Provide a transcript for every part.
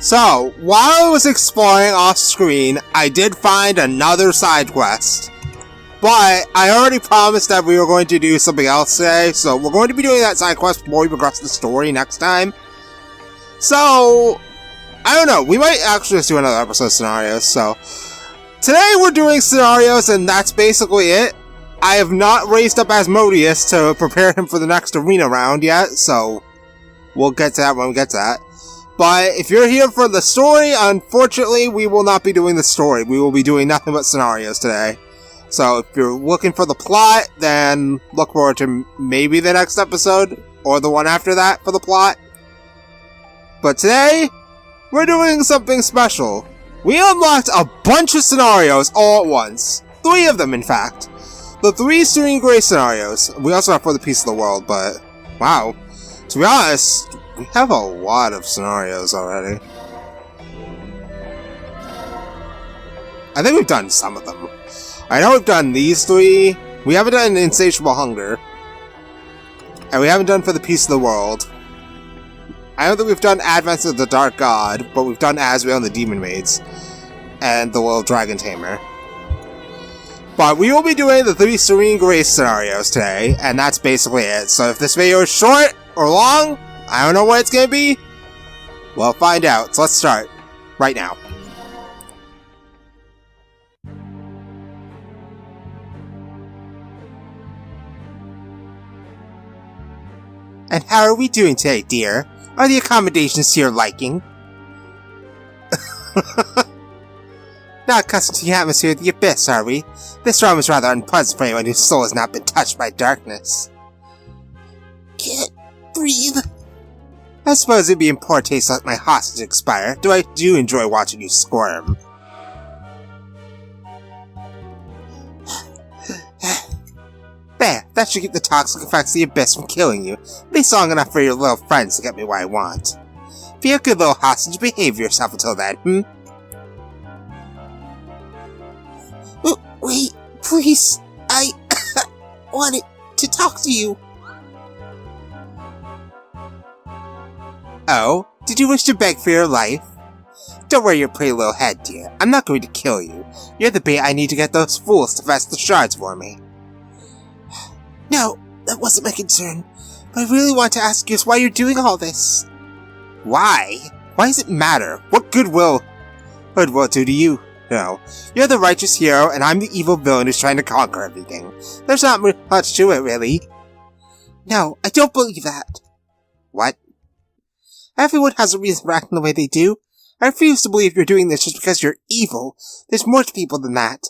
So, while I was exploring off screen, I did find another side quest. But I already promised that we were going to do something else today, so we're going to be doing that side quest before we progress the story next time. So, I don't know, we might actually just do another episode of scenarios, so. Today we're doing scenarios, and that's basically it. I have not raised up Asmodeus to prepare him for the next arena round yet, so we'll get to that when we get to that. But if you're here for the story, unfortunately, we will not be doing the story. We will be doing nothing but scenarios today. So if you're looking for the plot, then look forward to maybe the next episode, or the one after that for the plot. But today, we're doing something special. We unlocked a bunch of scenarios all at once. 3 of them, in fact. The 3 Serene Grace scenarios. We also have For the Peace of the World, but wow. To be honest, we have a lot of scenarios already. I think we've done some of them. I know we've done these 3. We haven't done Insatiable Hunger. And we haven't done For the Peace of the World. I don't think we've done Advents of the Dark God, but we've done Asriel and the Demon Maids. And the Little Dragon Tamer. But we will be doing the 3 Serene Grace scenarios today, and that's basically it. So if this video is short or long, I don't know what it's gonna be. We'll find out. So let's start. Right now. And how are we doing today, dear? Are the accommodations to your liking? Not accustomed to the atmosphere of the Abyss, are we? This realm is rather unpleasant for anyone whose soul has not been touched by darkness. Can't breathe. I suppose it'd be in poor taste to let my hostage expire, though I do enjoy watching you squirm. There, that should keep the toxic effects of the Abyss from killing you, at least long enough for your little friends to get me what I want. Be a good little hostage, behave yourself until then, Wait, please, I wanted to talk to you. Oh, did you wish to beg for your life? Don't worry your pretty little head, dear. I'm not going to kill you. You're the bait I need to get those fools to fetch the shards for me. No, that wasn't my concern. But I really want to ask you is why you're doing all this. Why? Why does it matter? What good will it do to you? No, you're the righteous hero, and I'm the evil villain who's trying to conquer everything. There's not much to it, really. No, I don't believe that. What? Everyone has a reason for acting the way they do. I refuse to believe you're doing this just because you're evil. There's more to people than that.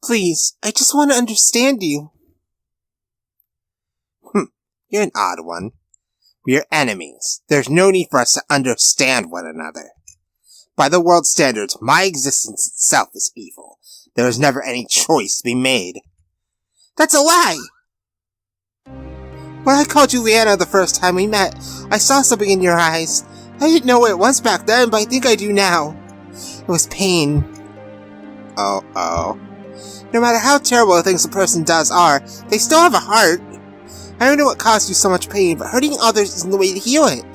Please, I just want to understand you. You're an odd one. We are enemies. There's no need for us to understand one another. By the world's standards, my existence itself is evil. There is never any choice to be made. That's a lie! When I called you Leanna the first time we met, I saw something in your eyes. I didn't know what it was back then, but I think I do now. It was pain. Oh. No matter how terrible the things a person does are, they still have a heart. I don't know what caused you so much pain, but hurting others isn't the way to heal it.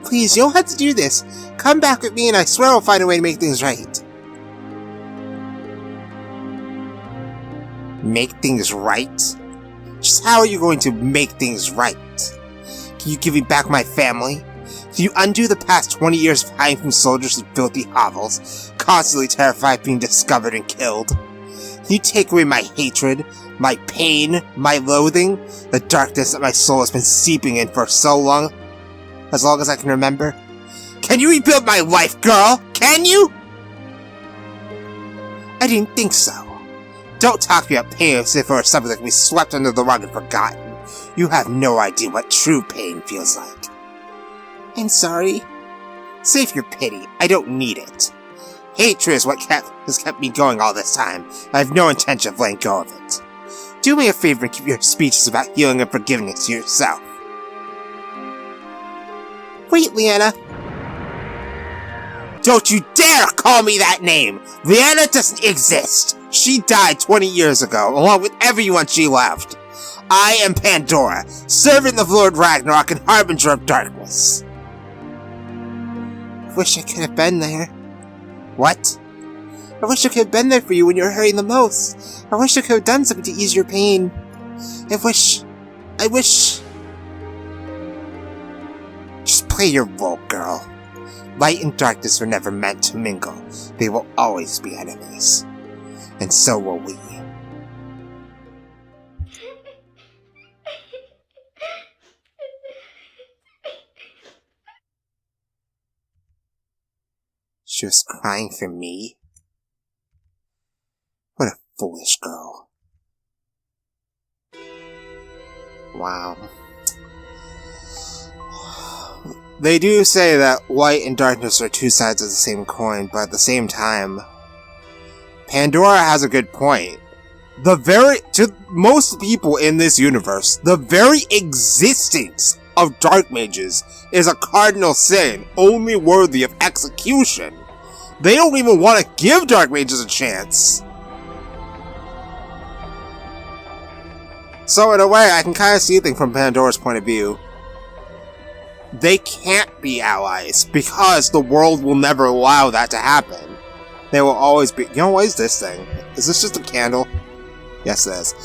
Please, you don't have to do this. Come back with me and I swear I'll find a way to make things right. Make things right? Just how are you going to make things right? Can you give me back my family? Can you undo the past 20 years of hiding from soldiers in filthy hovels, constantly terrified of being discovered and killed? Can you take away my hatred, my pain, my loathing, the darkness that my soul has been seeping in for so long? As long as I can remember? Can you rebuild my life, girl? Can you? I didn't think so. Don't talk to me about pain as if it were something that can be swept under the rug and forgotten. You have no idea what true pain feels like. I'm sorry. Save your pity. I don't need it. Hatred is what has kept me going all this time. I have no intention of letting go of it. Do me a favor and keep your speeches about healing and forgiveness to yourself. Wait, Leanna. Don't you dare call me that name! Leanna doesn't exist! She died 20 years ago, along with everyone she left. I am Pandora, servant of Lord Ragnarok and harbinger of darkness. Wish I could have been there. What? I wish I could have been there for you when you were hurting the most. I wish I could have done something to ease your pain. I wish... Just play your role, girl. Light and darkness were never meant to mingle. They will always be enemies. And so will we. She was crying for me? What a foolish girl. Wow. They do say that light and darkness are two sides of the same coin, but at the same time, Pandora has a good point. To most people in this universe, the very existence of dark mages is a cardinal sin, only worthy of execution. They don't even want to give dark mages a chance. So in a way, I can kind of see things from Pandora's point of view. They can't be allies, because the world will never allow that to happen. They will always be... You know, what is this thing? Is this just a candle? Yes, it is.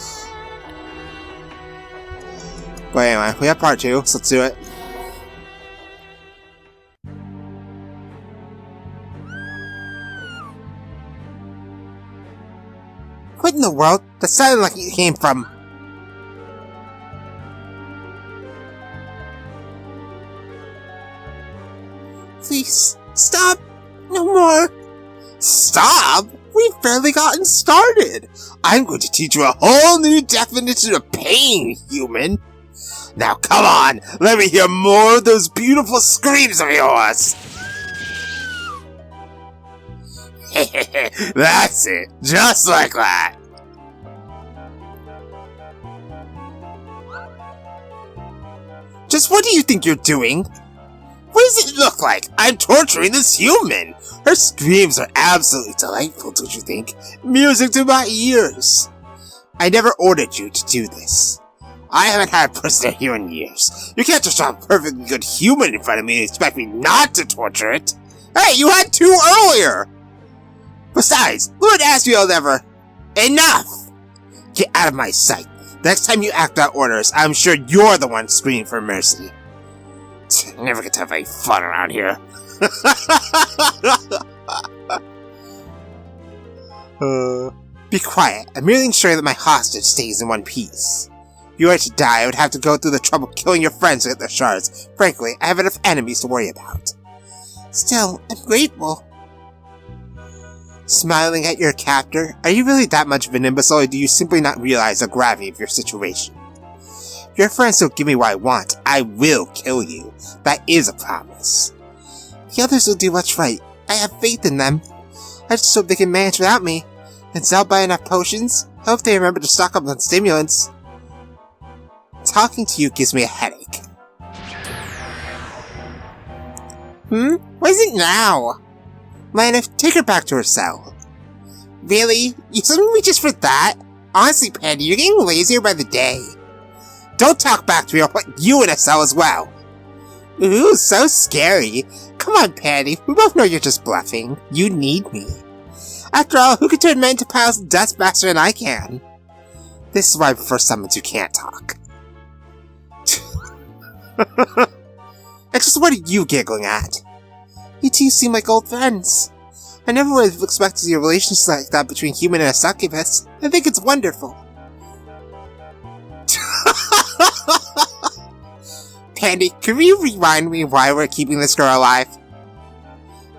But anyway, we have part 2, so let's do it. What in the world? That sounded like it came from... Please, stop! No more! Stop? We've barely gotten started! I'm going to teach you a whole new definition of pain, human! Now come on, let me hear more of those beautiful screams of yours! That's it, just like that! Just what do you think you're doing? What does it look like? I'm torturing this human! Her screams are absolutely delightful, don't you think? Music to my ears! I never ordered you to do this. I haven't had a prisoner here in years. You can't just have a perfectly good human in front of me and expect me not to torture it. Hey, you had 2 earlier! Besides, who would ask you ever? Enough! Get out of my sight. Next time you act out orders, I'm sure you're the one screaming for mercy. Never get to have any fun around here. Be quiet. I'm merely ensuring that my hostage stays in one piece. If you were to die, I would have to go through the trouble of killing your friends to get their shards. Frankly, I have enough enemies to worry about. Still, I'm grateful. Smiling at your captor? Are you really that much of an imbecile, or do you simply not realize the gravity of your situation? If your friends don't give me what I want, I will kill you. That is a promise. The others will do what's right. I have faith in them. I just hope they can manage without me. And sell buy enough potions. I hope they remember to stock up on stimulants. Talking to you gives me a headache. What is it now? Lana, take her back to her cell. Really? You summoned me just for that? Honestly, Pandy, you're getting lazier by the day. Don't talk back to me, I'll put you in a cell as well. Ooh, so scary. Come on, Pandy, we both know you're just bluffing. You need me. After all, who can turn men into piles of dust faster than I can? This is why I prefer summons who can't talk. And just what are you giggling at? You two seem like old friends. I never would have expected to see a relationship like that between a human and a succubus. I think it's wonderful. Pandy, can you remind me why we're keeping this girl alive?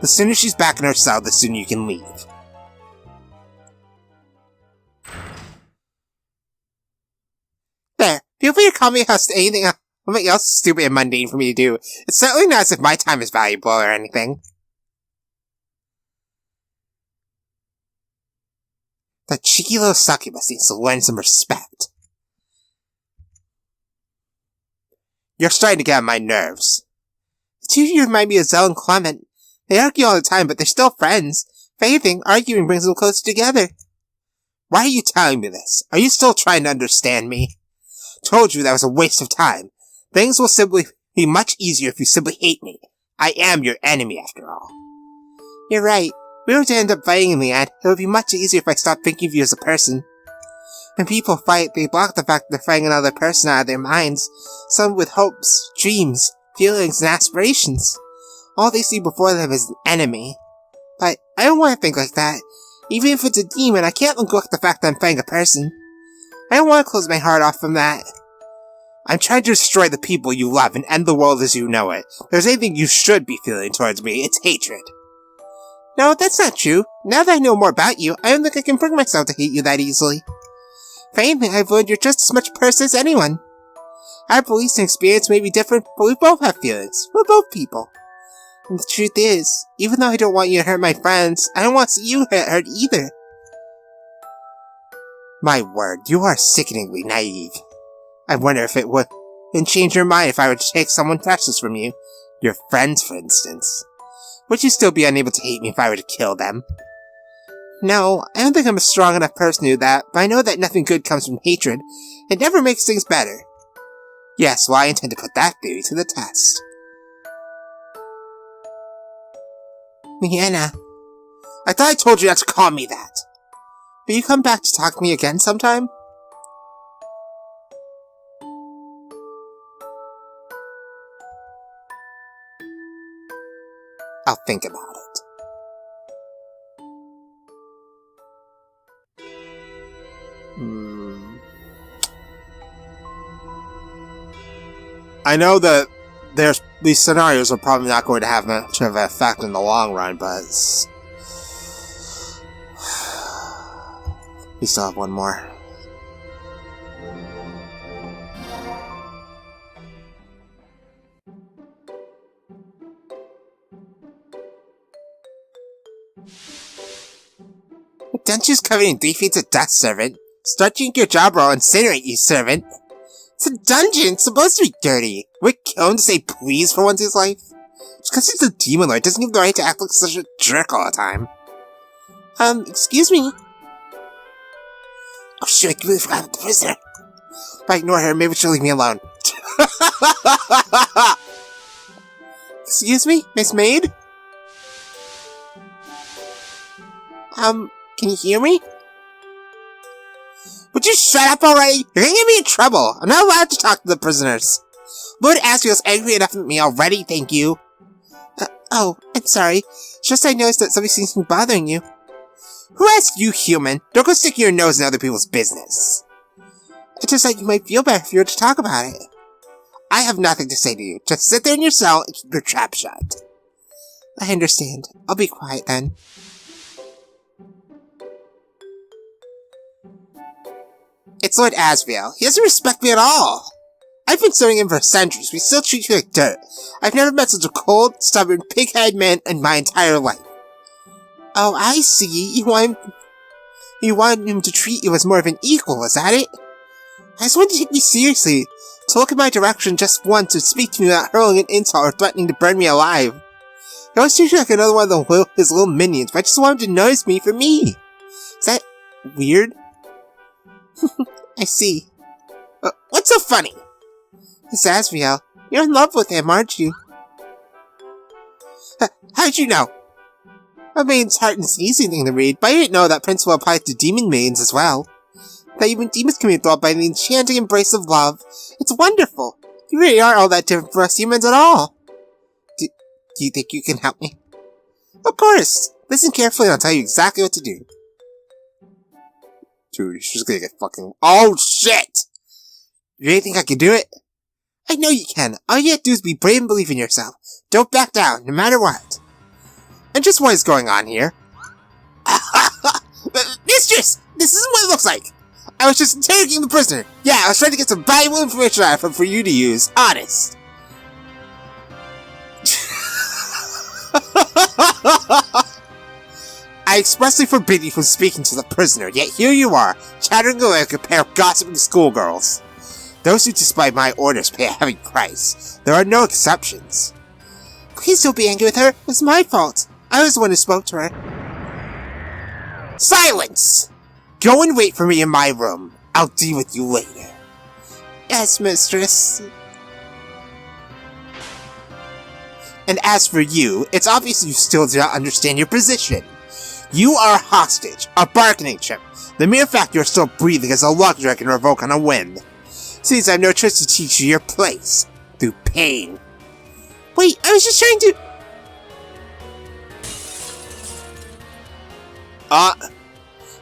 The sooner she's back in her cell, the sooner you can leave. There, feel free to call me how anything else is stupid and mundane for me to do. It's certainly not as if my time is valuable or anything. That cheeky little succubus needs to learn some respect. You're starting to get on my nerves. The two of you remind me of Zell and Clement. They argue all the time, but they're still friends. If anything, arguing brings them closer together. Why are you telling me this? Are you still trying to understand me? Told you that was a waste of time. Things will simply be much easier if you simply hate me. I am your enemy, after all. You're right. We were to end up fighting in the end. It would be much easier if I stopped thinking of you as a person. When people fight, they block the fact that they're fighting another person out of their minds. Some with hopes, dreams, feelings, and aspirations. All they see before them is an enemy. But I don't want to think like that. Even if it's a demon, I can't neglect the fact that I'm fighting a person. I don't want to close my heart off from that. I'm trying to destroy the people you love and end the world as you know it. If there's anything you should be feeling towards me, it's hatred. No, that's not true. Now that I know more about you, I don't think I can bring myself to hate you that easily. If anything, I've learned you're just as much a person as anyone. Our beliefs and experience may be different, but we both have feelings. We're both people. And the truth is, even though I don't want you to hurt my friends, I don't want to see you hurt either. My word, you are sickeningly naive. I wonder if it would change your mind if I were to take someone precious from you. Your friends, for instance. Would you still be unable to hate me if I were to kill them? No, I don't think I'm a strong enough person to do that, but I know that nothing good comes from hatred. It never makes things better. Yes, well, I intend to put that theory to the test. Miena. I thought I told you not to call me that. Will you come back to talk to me again sometime? I'll think about it. I know that these scenarios are probably not going to have much of an effect in the long run, but we still have one more. Dungeon's covered in 3 feet of dust, servant. Start doing your job or I'll incinerate you, servant. It's a dungeon. It's supposed to be dirty. We're killing to say please for once in his life. Just because he's a demon lord doesn't give him the right to act like such a jerk all the time. Excuse me? Oh shoot, I completely forgot about the prisoner. If I ignore her, maybe she'll leave me alone. Excuse me, Miss Maid? Can you hear me? Would you shut up already? You're gonna get me in trouble. I'm not allowed to talk to the prisoners. Lord Asriel's angry enough at me already, thank you. Oh, I'm sorry. It's just I noticed that something seems to be bothering you. Who asked you, human? Don't go sticking your nose in other people's business. I just thought you might feel better if you were to talk about it. I have nothing to say to you. Just sit there in your cell and keep your trap shut. I understand. I'll be quiet then. It's Lord Asriel. He doesn't respect me at all. I've been serving him for centuries. We still treat you like dirt. I've never met such a cold, stubborn, pig-headed man in my entire life. Oh, I see. You want him to treat you as more of an equal, is that it? I just wanted to take me seriously. To look in my direction just once and speak to me without hurling an insult or threatening to burn me alive. He always treats you like another one of his little minions, but I just wanted him to notice me for me. Is that weird? I see. What's so funny? Miss Asriel, you're in love with him, aren't you? How'd you know? A maiden's heart is an easy thing to read, but I didn't know that principle applies to demon maidens as well. That even demons can be enthralled by the enchanting embrace of love. It's wonderful. You really aren't all that different from us humans at all. Do you think you can help me? Of course. Listen carefully and I'll tell you exactly what to do. Dude, she's gonna get fucking— oh shit! You really think I can do it? I know you can. All you have to do is be brave and believe in yourself. Don't back down, no matter what. And just what is going on here? Mistress! This isn't what it looks like! I was just interrogating the prisoner. Yeah, I was trying to get some valuable information out of him for you to use. Honest. I expressly forbid you from speaking to the prisoner, yet here you are, chattering away like a pair of gossiping schoolgirls. Those who despise my orders pay a heavy price. There are no exceptions. Please don't be angry with her. It was my fault. I was the one who spoke to her. Silence! Go and wait for me in my room. I'll deal with you later. Yes, mistress. And as for you, it's obvious you still do not understand your position. You are a hostage, a bargaining chip. The mere fact you are still breathing is a luxury I can revoke on a whim. Since I have no choice to teach you your place, through pain. Wait, I was just trying to...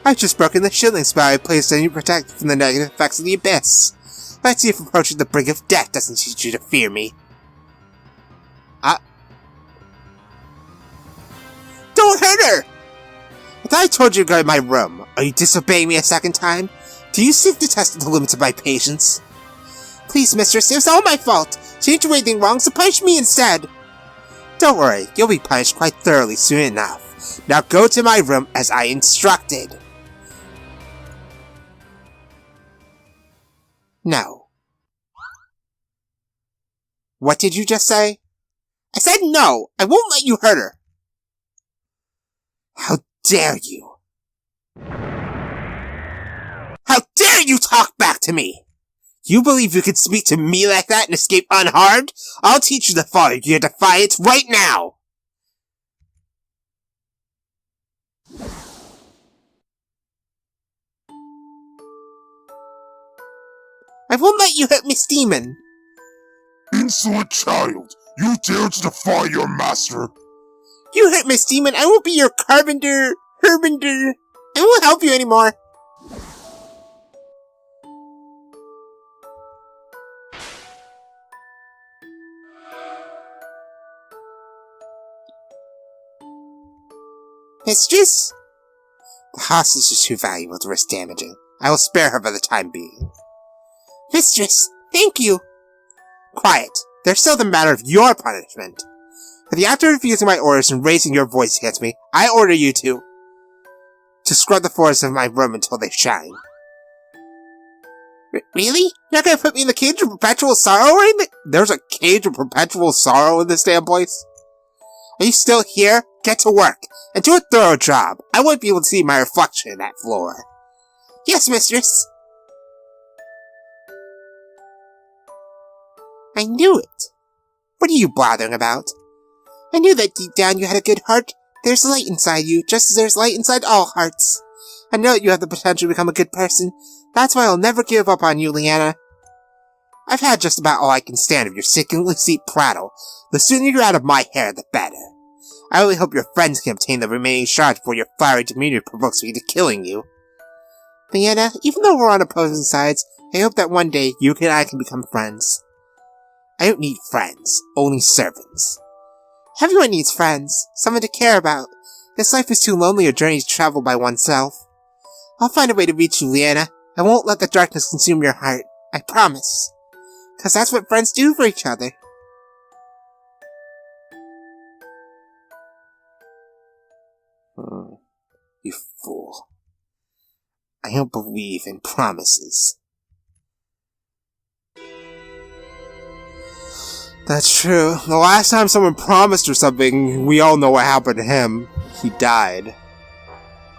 I've just broken the shielding spell I placed on you to protect you from the negative effects of the abyss. Let's see if approaching the brink of death doesn't teach you to fear me. Don't hurt her! I thought I told you to go to my room. Are you disobeying me a second time? Do you seek to test the limits of my patience? Please, mistress, it was all my fault. She didn't do anything wrong, so punish me instead. Don't worry, you'll be punished quite thoroughly soon enough. Now go to my room as I instructed. No. What did you just say? I said no! I won't let you hurt her! How dare you? How dare you talk back to me? You believe you can speak to me like that and escape unharmed? I'll teach you to follow your defiance right now! I won't let you hurt Miss Demon! Insolent child! You dare to defy your master! You hurt Miss Demon, I won't be your carpenter, herbinder. I won't help you anymore. Mistress? The hostage is too valuable to risk damaging. I will spare her for the time being. Mistress, thank you. Quiet. There's still the matter of your punishment. For the act of refusing my orders and raising your voice against me, I order you to scrub the floors of my room until they shine. Really? You're not gonna put me in the cage of perpetual sorrow or anything? There's a cage of perpetual sorrow in this damn place? Are you still here? Get to work, and do a thorough job. I won't be able to see my reflection in that floor. Yes, mistress. I knew it. What are you bothering about? I knew that deep down you had a good heart. There's light inside you, just as there's light inside all hearts. I know that you have the potential to become a good person. That's why I'll never give up on you, Leanna. I've had just about all I can stand of your sickeningly sweet prattle. The sooner you're out of my hair, the better. I only hope your friends can obtain the remaining shards before your fiery demeanor provokes me to killing you. Leanna, even though we're on opposing sides, I hope that one day you and I can become friends. I don't need friends, only servants. Everyone needs friends, someone to care about. This life is too lonely a journey to travel by oneself. I'll find a way to reach you, Leanna. I won't let the darkness consume your heart. I promise. 'Cause that's what friends do for each other. You fool. I don't believe in promises. That's true. The last time someone promised her something, we all know what happened to him. He died.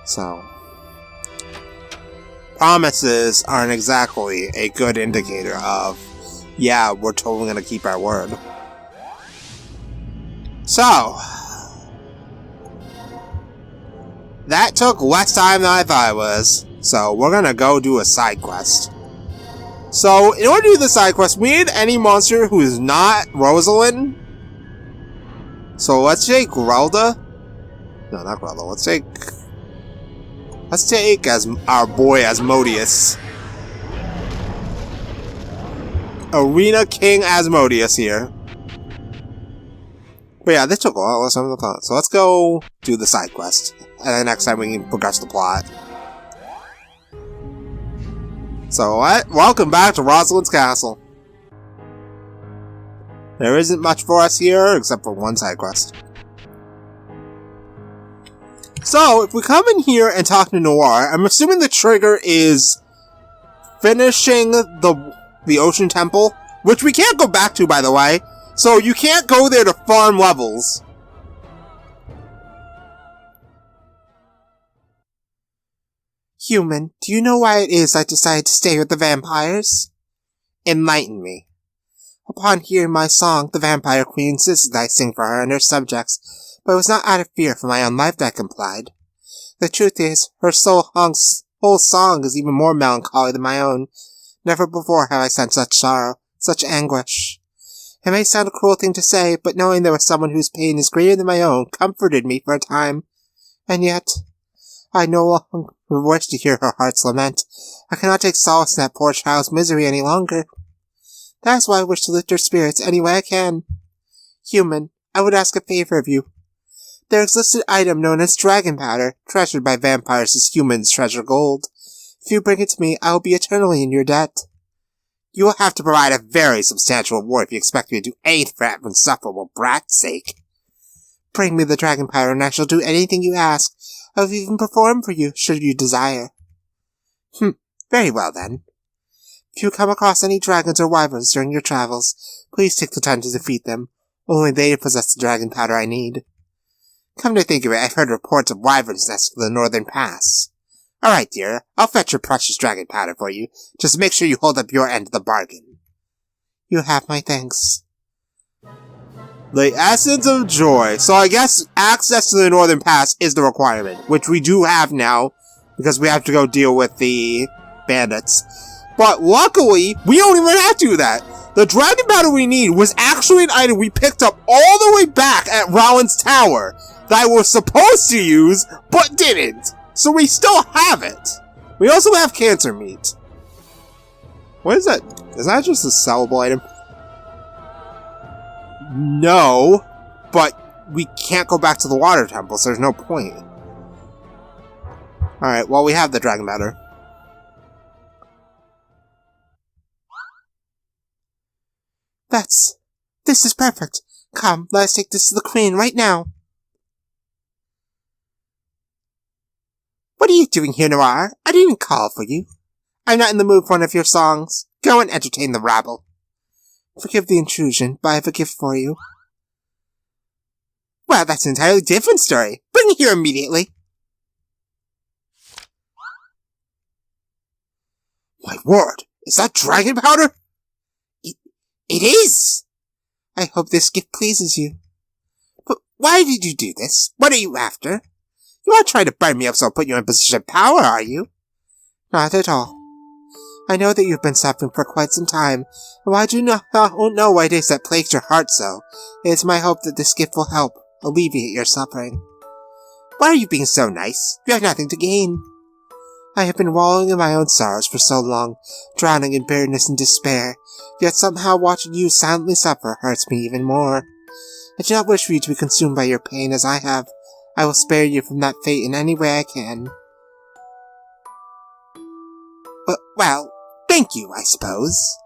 So, promises aren't exactly a good indicator of, yeah, we're totally gonna keep our word. So, that took less time than I thought it was. So, we're gonna go do a side quest. So, in order to do the side quest, we need any monster who is not Rosalind. So, let's take Grelda. No, not Grelda. Let's take as our boy Asmodeus. Arena King Asmodeus here. But yeah, this took a lot less time than I thought. So let's go do the side quest. And then next time we can progress the plot. So what? Welcome back to Rosalind's Castle. There isn't much for us here, except for one side quest. So, if we come in here and talk to Noir, I'm assuming the trigger is finishing the Ocean Temple, which we can't go back to, by the way. So you can't go there to farm levels. Human, do you know why it is I decided to stay with the vampires? Enlighten me. Upon hearing my song, the Vampire Queen insisted I sing for her and her subjects, but it was not out of fear for my own life that I complied. The truth is, her whole song is even more melancholy than my own. Never before have I sent such sorrow, such anguish. It may sound a cruel thing to say, but knowing there was someone whose pain is greater than my own comforted me for a time. And yet, I no longer wish to hear her heart's lament. I cannot take solace in that poor child's misery any longer. That is why I wish to lift her spirits any way I can. Human, I would ask a favor of you. There exists an item known as dragon powder, treasured by vampires as humans treasure gold. If you bring it to me, I will be eternally in your debt. You will have to provide a very substantial reward if you expect me to do anything for that insufferable brat's sake. Bring me the dragon powder and I shall do anything you ask. I will even perform for you, should you desire. Very well then. If you come across any dragons or wyverns during your travels, please take the time to defeat them. Only they possess the dragon powder I need. Come to think of it, I've heard reports of wyverns' nests for the northern pass. Alright, dear, I'll fetch your precious dragon powder for you. Just make sure you hold up your end of the bargain. You have my thanks. The Essence of Joy. So I guess access to the northern pass is the requirement, which we do have now, because we have to go deal with the bandits. But luckily, we don't even have to do that. The dragon powder we need was actually an item we picked up all the way back at Rowan's Tower that I was supposed to use, but didn't. So we still have it. We also have cancer meat. What is that? Is that just a sellable item? No, but we can't go back to the water temple, so there's no point. Alright, well, we have the dragon powder. This is perfect. Come, let us take this to the queen right now. What are you doing here, Noir? I didn't call for you. I'm not in the mood for one of your songs. Go and entertain the rabble. Forgive the intrusion, but I have a gift for you. Well, that's an entirely different story. Bring it here immediately. My word, is that dragon powder? It is! I hope this gift pleases you. But why did you do this? What are you after? You aren't trying to burn me up so I'll put you in a position of power, are you? Not at all. I know that you've been suffering for quite some time, and while I do not know what it is that plagues your heart so, it is my hope that this gift will help alleviate your suffering. Why are you being so nice? You have nothing to gain. I have been wallowing in my own sorrows for so long, drowning in bitterness and despair, yet somehow watching you silently suffer hurts me even more. I do not wish for you to be consumed by your pain as I have. I will spare you from that fate in any way I can. Well, thank you, I suppose.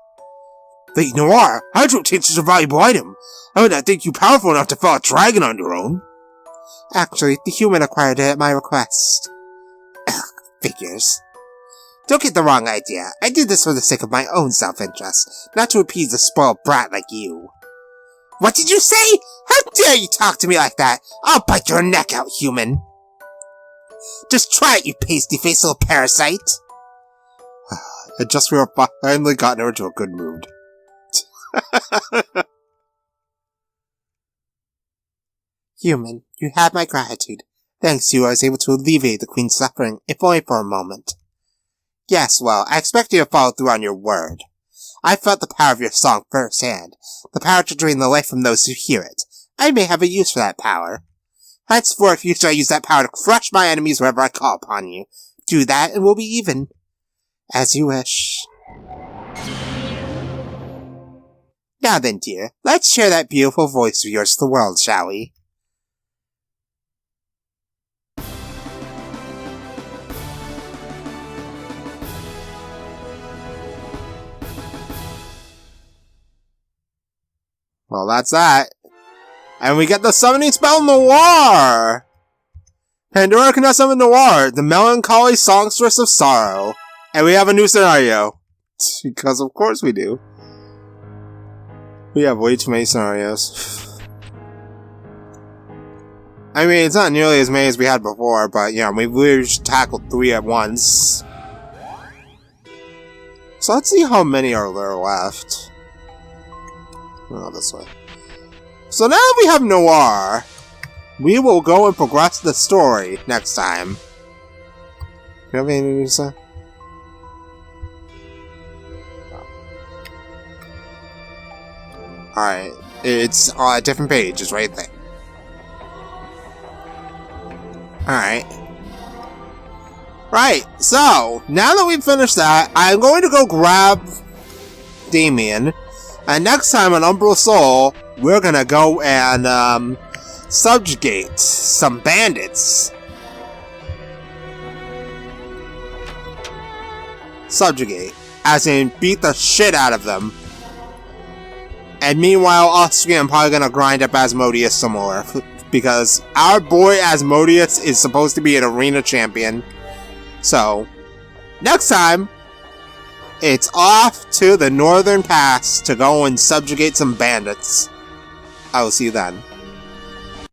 Wait, Noir, how'd you obtain such a valuable item? I would not think you powerful enough to fight a dragon on your own. Actually, the human acquired it at my request. Ugh, figures. Don't get the wrong idea. I did this for the sake of my own self-interest, not to appease a spoiled brat like you. What did you say? How dare you talk to me like that? I'll bite your neck out, human. Just try it, you pasty-faced little parasite. And just we were finally gotten her into a good mood. Human, you have my gratitude. Thanks to you, I was able to alleviate the Queen's suffering, if only for a moment. Yes, well, I expect you to follow through on your word. I felt the power of your song firsthand, the power to drain the life from those who hear it. I may have a use for that power. Henceforth, you shall use that power to crush my enemies wherever I call upon you. Do that, and we'll be even. As you wish. Now then, dear, let's share that beautiful voice of yours to the world, shall we? Well, that's that. And we get the summoning spell Noir! Pandora can now summon Noir, the melancholy songstress of sorrow. And we have a new scenario. Because of course we do. We have way too many scenarios. I mean, it's not nearly as many as we had before, but, you know, we've just tackled 3 at once. So let's see how many are there left. Oh, this way. So now that we have Noir, we will go and progress the story next time. You have anything to say? Alright, it's on a different page, it's right there. Alright. Right, so, now that we've finished that, I'm going to go grab Damien, and next time on Umbral Soul, we're gonna go and, subjugate some bandits. Subjugate, as in beat the shit out of them. And meanwhile, I'm probably gonna grind up Asmodeus some more, because our boy Asmodeus is supposed to be an arena champion. So, next time, it's off to the Northern Pass to go and subjugate some bandits. I will see you then.